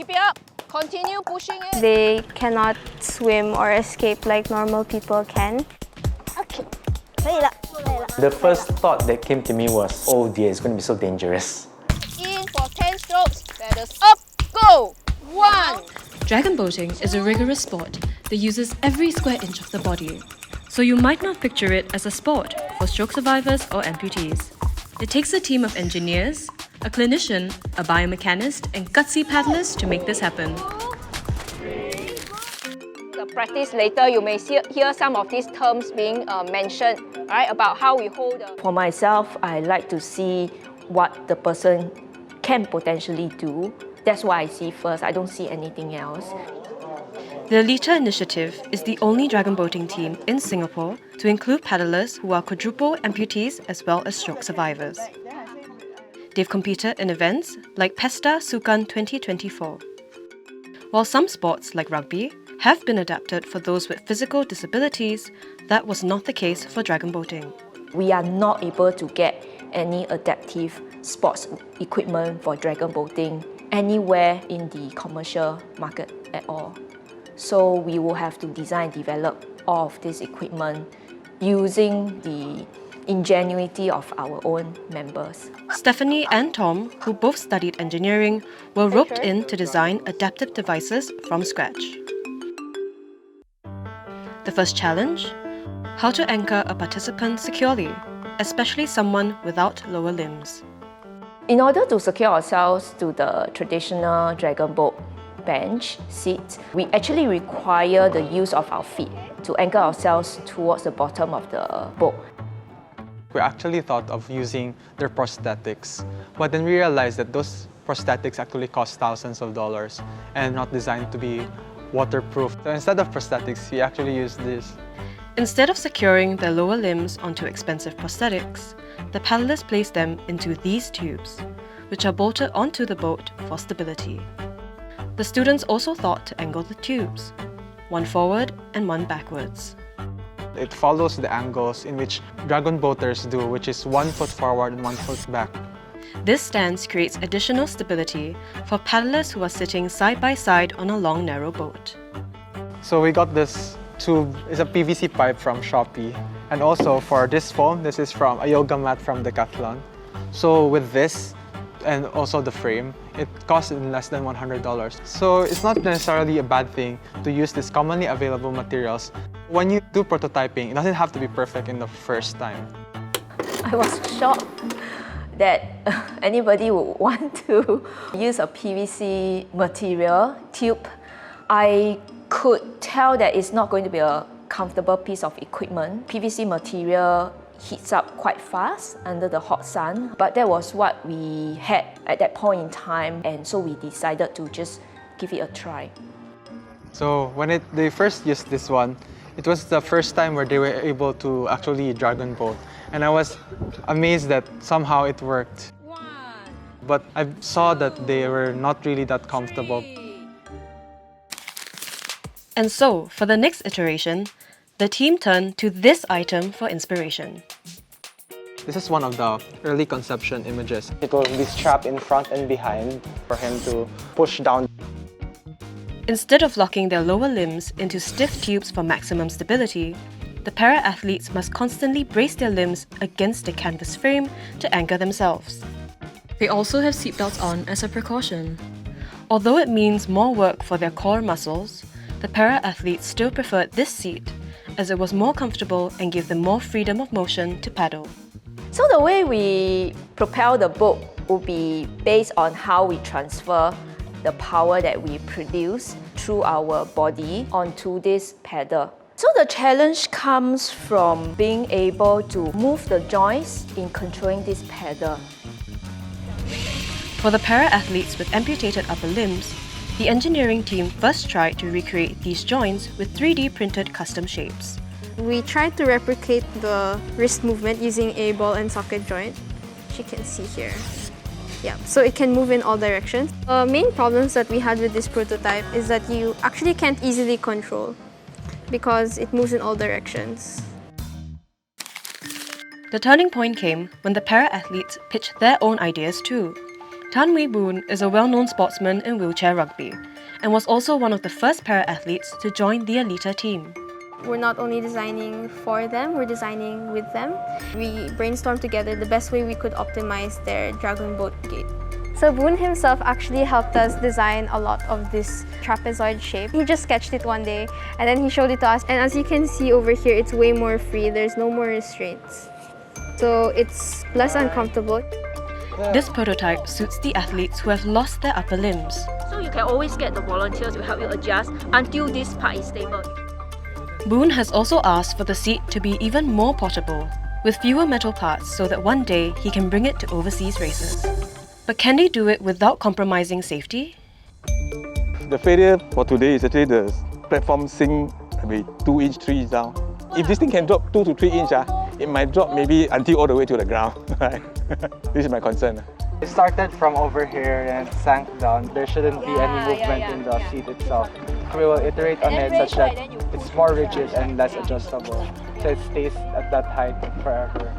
Keep it up. Continue pushing it. They cannot swim or escape like normal people can. Okay. The first thought that came to me was, oh dear, it's going to be so dangerous. In for 10 strokes. Paddles up. Go. 1. Dragon boating is a rigorous sport that uses every square inch of the body. So you might not picture it as a sport for stroke survivors or amputees. It takes a team of engineers, a clinician, a biomechanist, and gutsy paddlers to make this happen. The practice later, you may hear some of these terms being mentioned, right? About how we hold the... For myself, I like to see what the person can potentially do. That's what I see first. I don't see anything else. The Alita Initiative is the only dragon boating team in Singapore to include paddlers who are quadruple amputees as well as stroke survivors. They've competed in events like Pesta Sukan 2024. While some sports, like rugby, have been adapted for those with physical disabilities, that was not the case for dragon boating. We are not able to get any adaptive sports equipment for dragon boating anywhere in the commercial market at all. So we will have to design and develop all of this equipment using the ingenuity of our own members. Stephanie and Tom, who both studied engineering, were roped in to design adaptive devices from scratch. The first challenge? How to anchor a participant securely, especially someone without lower limbs. In order to secure ourselves to the traditional dragon boat bench seat, we actually require the use of our feet to anchor ourselves towards the bottom of the boat. We actually thought of using their prosthetics, but then we realized that those prosthetics actually cost thousands of dollars and not designed to be waterproof. So instead of prosthetics, we actually used this. Instead of securing their lower limbs onto expensive prosthetics, the paddlers placed them into these tubes, which are bolted onto the boat for stability. The students also thought to angle the tubes, one forward and one backwards. It follows the angles in which dragon boaters do, which is 1 foot forward and 1 foot back. This stance creates additional stability for paddlers who are sitting side by side on a long, narrow boat. So we got this tube, it's a PVC pipe from Shopee. And also for this foam, this is from a yoga mat from Decathlon. So with this, and also the frame, it costs less than $100. So it's not necessarily a bad thing to use these commonly available materials. When you do prototyping, it doesn't have to be perfect in the first time. I was shocked that anybody would want to use a PVC material tube. I could tell that it's not going to be a comfortable piece of equipment. PVC material heats up quite fast under the hot sun, but that was what we had at that point in time, and so we decided to just give it a try. So when they first used this one, it was the first time where they were able to actually dragon boat, and I was amazed that somehow it worked. But I saw that they were not really that comfortable. And so, for the next iteration, the team turned to this item for inspiration. This is one of the early conception images. It will be strapped in front and behind for him to push down. Instead of locking their lower limbs into stiff tubes for maximum stability, the para-athletes must constantly brace their limbs against the canvas frame to anchor themselves. They also have seatbelts on as a precaution. Although it means more work for their core muscles, the para-athletes still preferred this seat as it was more comfortable and gave them more freedom of motion to paddle. So the way we propel the boat will be based on how we transfer the power that we produce through our body onto this paddle. So the challenge comes from being able to move the joints in controlling this paddle. For the para-athletes with amputated upper limbs, the engineering team first tried to recreate these joints with 3D printed custom shapes. We tried to replicate the wrist movement using a ball and socket joint, which you can see here. Yeah, so it can move in all directions. The main problems that we had with this prototype is that you actually can't easily control because it moves in all directions. The turning point came when the para-athletes pitched their own ideas too. Tan Wee Boon is a well-known sportsman in wheelchair rugby and was also one of the first para-athletes to join the Alita team. We're not only designing for them, we're designing with them. We brainstormed together the best way we could optimize their dragon boat gait. So Boon himself actually helped us design a lot of this trapezoid shape. He just sketched it one day and then he showed it to us. And as you can see over here, it's way more free. There's no more restraints. So it's less uncomfortable. This prototype suits the athletes who have lost their upper limbs. So you can always get the volunteers to help you adjust until this part is stable. Boon has also asked for the seat to be even more portable, with fewer metal parts so that one day he can bring it to overseas races. But can they do it without compromising safety? The failure for today is actually the platform sink maybe 2 inch, 3 inch down. If this thing can drop 2 to 3 inch, it might drop maybe until all the way to the ground. Right? This is my concern. It started from over here and sank down. There shouldn't be any movement in the seat itself. We will iterate on it such that it's more rigid and less adjustable, so it stays at that height forever.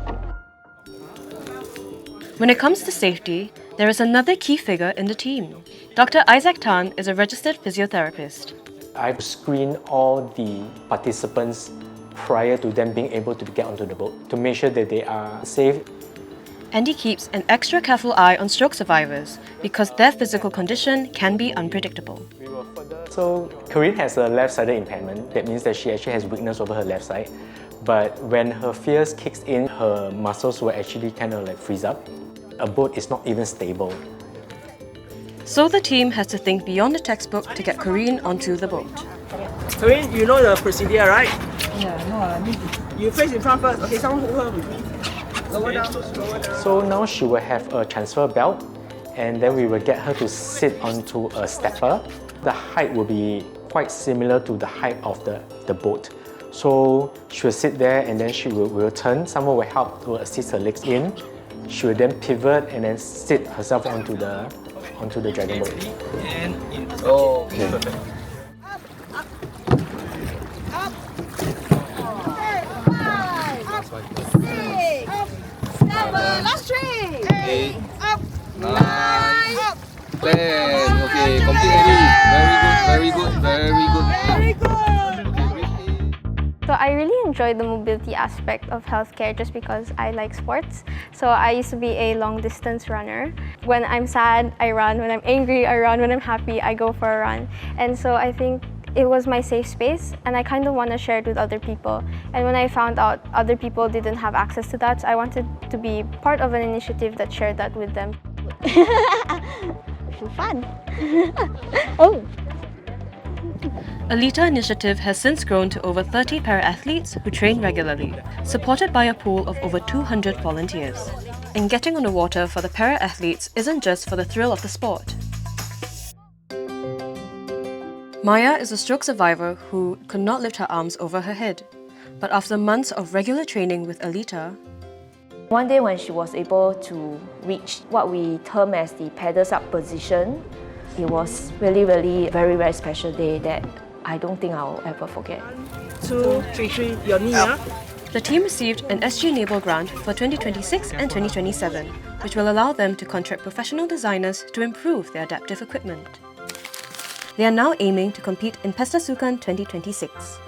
When it comes to safety, there is another key figure in the team. Dr. Isaac Tan is a registered physiotherapist. I screen all the participants prior to them being able to get onto the boat to make sure that they are safe. And he keeps an extra careful eye on stroke survivors because their physical condition can be unpredictable. So Corinne has a left-sided impairment. That means that she actually has weakness over her left side. But when her fears kicks in, her muscles will actually kind of like freeze up. A boat is not even stable. So the team has to think beyond the textbook to get Corinne onto the boat. Corinne, you know the procedure, right? Yeah, no, you face in front first. Okay, someone hold her with me. Lower down, lower down. So now she will have a transfer belt, and then we will get her to sit onto a stepper. The height will be quite similar to the height of the boat. So she will sit there and then she will turn. Someone will help to assist her legs in. She will then pivot and then sit herself onto the dragon boat. And in. Oh, okay. Perfect. Last 3. 8. Up. 9. 10. Okay, completely. Very good. Very good. So I really enjoy the mobility aspect of healthcare just because I like sports. So I used to be a long distance runner. When I'm sad, I run. When I'm angry, I run. When I'm happy, I go for a run. And so I think it was my safe space and I kind of want to share it with other people. And when I found out other people didn't have access to that, so I wanted to be part of an initiative that shared that with them. Fun. Oh. Alita Initiative has since grown to over 30 para-athletes who train regularly, supported by a pool of over 200 volunteers. And getting on the water for the para-athletes isn't just for the thrill of the sport. Maya is a stroke survivor who could not lift her arms over her head. But after months of regular training with Alita, One day when she was able to reach what we term as the paddles up position, it was really a very special day that I don't think I'll ever forget. 2, 3, your knee, huh? the team received an SG Enable grant for 2026 and 2027, which will allow them to contract professional designers to improve their adaptive equipment. They are now aiming to compete in Pesta Sukan 2026.